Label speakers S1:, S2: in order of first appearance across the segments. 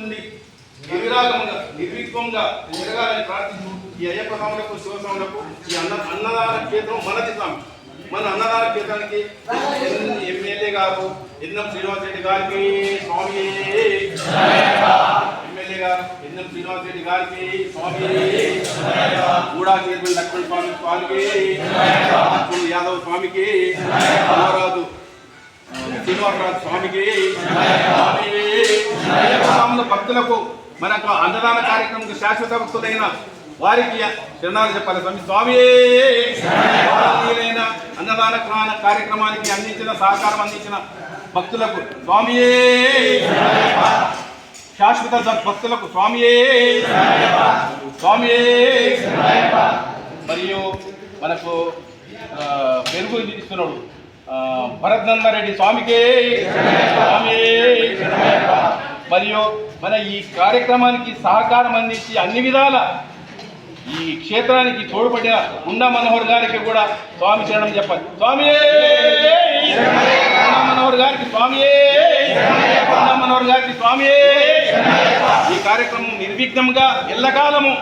S1: నుండి నిర్విరాగంగా నిర్విఘ్నంగా జరగాలని ప్రార్థిస్తూ ఈ అయ్యప్ప స్వాములకు శివస్వాములకు ఈ అన్నదాన క్షేత్రం మనది స్వామి. మన అన్నదాన క్షేత్రానికి ఎమ్మెల్యే గారు ఎన్ఎం శ్రీనివాస్ రెడ్డి గారికి స్వామి, ఎమ్మెల్యే గారు ఎన్ఎం శ్రీనివాస్ రెడ్డి గారికి స్వామి, గూడా చైర్మన్ లక్ష్మణ్ స్వామి స్వామికి, యాదవ్ స్వామికి, రామరాజు శ్రీనివాసరాజు స్వామికి, స్వాముల భక్తులకు మనకు అన్నదాన కార్యక్రమం శాశ్వత భక్తులైన వారికి శరణాలు చెప్పాలి స్వామి. స్వామి అన్నదాన కార్యక్రమానికి అందించిన సహకారం అందించిన భక్తులకు స్వామి, శాశ్వత భక్తులకు స్వామి స్వామి. మరియు మనకు పెరుగు ఇస్తున్నాడు భరత్నందరెడ్డి స్వామికి స్వామి. మరియు మన ఈ కార్యక్రమానికి సహకారం అందించి అన్ని విధాల ఈ క్షేత్రానికి తోడ్పడిన ఉండా మనోహర్ గారికి కూడా స్వామి శరణం చెప్పాలి. స్వామి ఉండా మనోహర్ గారికి స్వామి, ఉండా మనోహర్ గారికి స్వామి. ఈ కార్యక్రమం నిర్విఘ్నంగా ఎల్లకాలము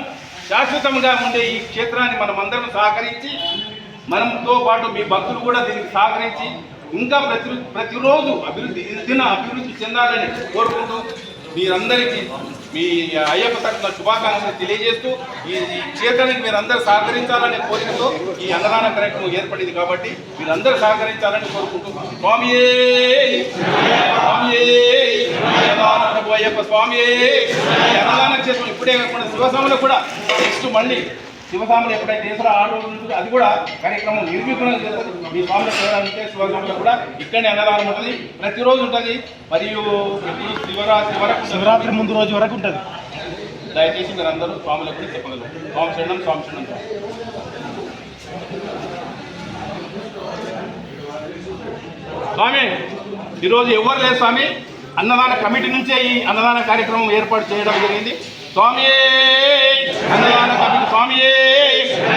S1: శాశ్వతంగా ఉండే ఈ క్షేత్రాన్ని మనం అందరం సహకరించి, మనతో పాటు మీ భక్తులు కూడా దీనికి సహకరించి ఇంకా ప్రతిరోజు అభివృద్ధి చెందాలని కోరుకుంటూ మీరందరికీ మీ అయ్యప్ప తరఫున శుభాకాంక్షలు తెలియజేస్తూ ఈ క్షేత్రానికి మీరందరూ సహకరించాలనే కోరికతో ఈ అన్నదాన కార్యక్రమం ఏర్పడింది కాబట్టి మీరందరూ సహకరించాలని కోరుకుంటూ స్వామి ప్రభు అయ్యప్ప స్వామి. అన్నదాన క్షేత్రం ఇప్పుడే కాకుండా శివస్వాములు కూడా నెక్స్ట్ మళ్ళీ శివస్వాములు ఎప్పుడైతే చేస్తారో ఆ రోజు నుంచి అది కూడా కార్యక్రమం నిర్విఘ్నంగా చేస్తారు. మీ స్వాములు చూడాలంటే శివస్వాములు కూడా ఇక్కడనే అన్నదానం ఉంటుంది, ప్రతిరోజు ఉంటుంది. మరియు శివరాత్రి ముందు రోజు వరకు ఉంటుంది. దయచేసి మీరు అందరూ స్వాములకు కూడా చెప్పగలరు. స్వామి శరణం, స్వామి శరణం. స్వామి ఈరోజు ఎవరు లేదు స్వామి, అన్నదాన కమిటీ నుంచే ఈ అన్నదాన కార్యక్రమం ఏర్పాటు చేయడం జరిగింది. స్వామి అన్నదాన కమిటీ, స్వామి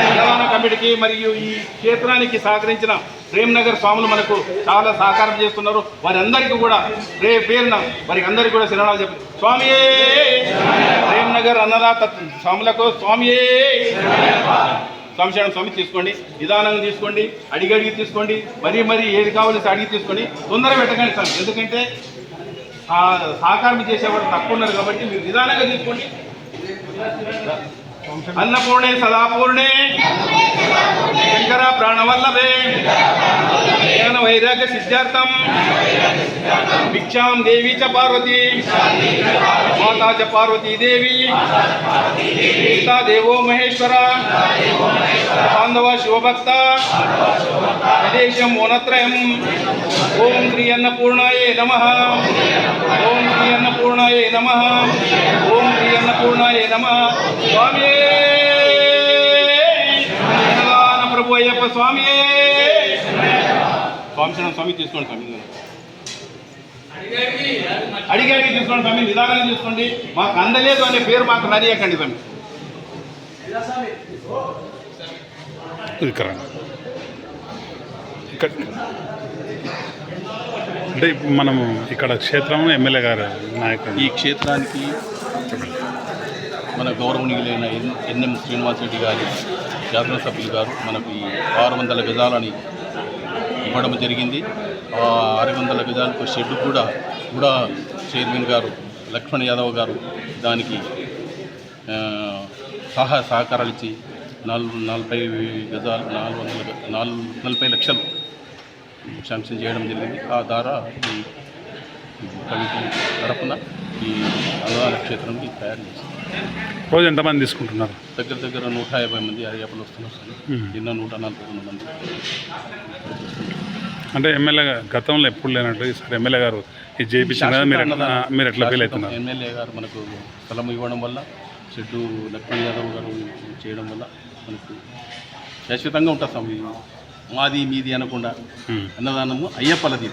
S1: అన్నదాన కమిటీకి మరియు ఈ క్షేత్రానికి సహకరించిన ప్రేమ్నగర్ స్వాములు మనకు చాలా సహకారం చేస్తున్నారు. వారందరికీ కూడా పేరున వారికి అందరికీ కూడా శరణాలు చెప్పి స్వామి. ప్రేమ్నగర్ అన్నదాత స్వాములకు స్వామి సంశయం స్వామి తీసుకోండి, నిదానంగా తీసుకోండి, అడిగి తీసుకోండి, మరీ ఏది కావాల్సి అడిగి తీసుకోండి, తొందరగా పెట్టకండి స్వామి. ఎందుకంటే సహకారం చేసేవాడు తక్కువ ఉన్నారు కాబట్టి మీరు నిదానంగా తీసుకోండి. అన్నపూర్ణే సదాపూర్ణే శంకర ప్రాణవల్లభే జ్ఞాన వైరాగ్య సిద్ధార్థం భిక్షాం దేవి చ పార్వతీ మాతా చ పార్వతీదేవి పితా దేవో మహేశ్వర బాంధవ శివభక్త విదేశం ఓనత్రయం. ఓం శ్రీ అన్నపూర్ణాయే నమః, ఓం శ్రీ అన్నపూర్ణాయే నమః, ఓం శ్రీ అన్నపూర్ణాయే నమః. స్వామి ప్రభు అయ్యప్ప స్వామి. స్వామి స్వామి తీసుకోండి స్వామి, అడిగి తీసుకోండి స్వామి, నిదానంగా తీసుకోండి. మాకు అందలేదు అనే పేరు మాకు నరియకండి స్వామి.
S2: అంటే మనము ఇక్కడ క్షేత్రం ఎమ్మెల్యే గారు నాయకుడు,
S3: ఈ క్షేత్రానికి మన గౌరవనీయులైన ఎన్ఎం శ్రీనివాస్ రెడ్డి గారి శాసనసభ్యులు గారు మనకు ఈ 600 గజాలని ఇవ్వడం జరిగింది. 600 గజాలకు షెడ్ కూడా చైర్మన్ గారు లక్ష్మణ్ యాదవ్ గారు దానికి సహకారాలు ఇచ్చి 40 గజాలు 40 లక్షలు శాంక్షన్ చేయడం జరిగింది. ఆ ద్వారా ఈ కమిటీ తరఫున ఈ అన్నదాన క్షేత్రానికి తయారు చేస్తారు.
S2: రోజు ఎంతమంది తీసుకుంటున్నారు?
S3: దగ్గర 150 మంది అయ్యప్పలు వస్తున్నారు సార్. నిన్న 140 మంది.
S2: అంటే ఎమ్మెల్యే గతంలో ఎప్పుడు లేనట్టు ఈసారి ఎమ్మెల్యే గారు ఇది చేయించారు కదా, మీరు ఎట్లా ఫీల్ అవుతున్నారు?
S3: ఎమ్మెల్యే గారు మనకు స్థలం ఇవ్వడం వల్ల, షెడ్డు లక్ష్మణ్ యాదవ్ గారు చేయడం వల్ల మనకు శాశ్వతంగా ఉంటుంది. మాది మీది అనకుండా అన్నదానము అయ్యప్పలది.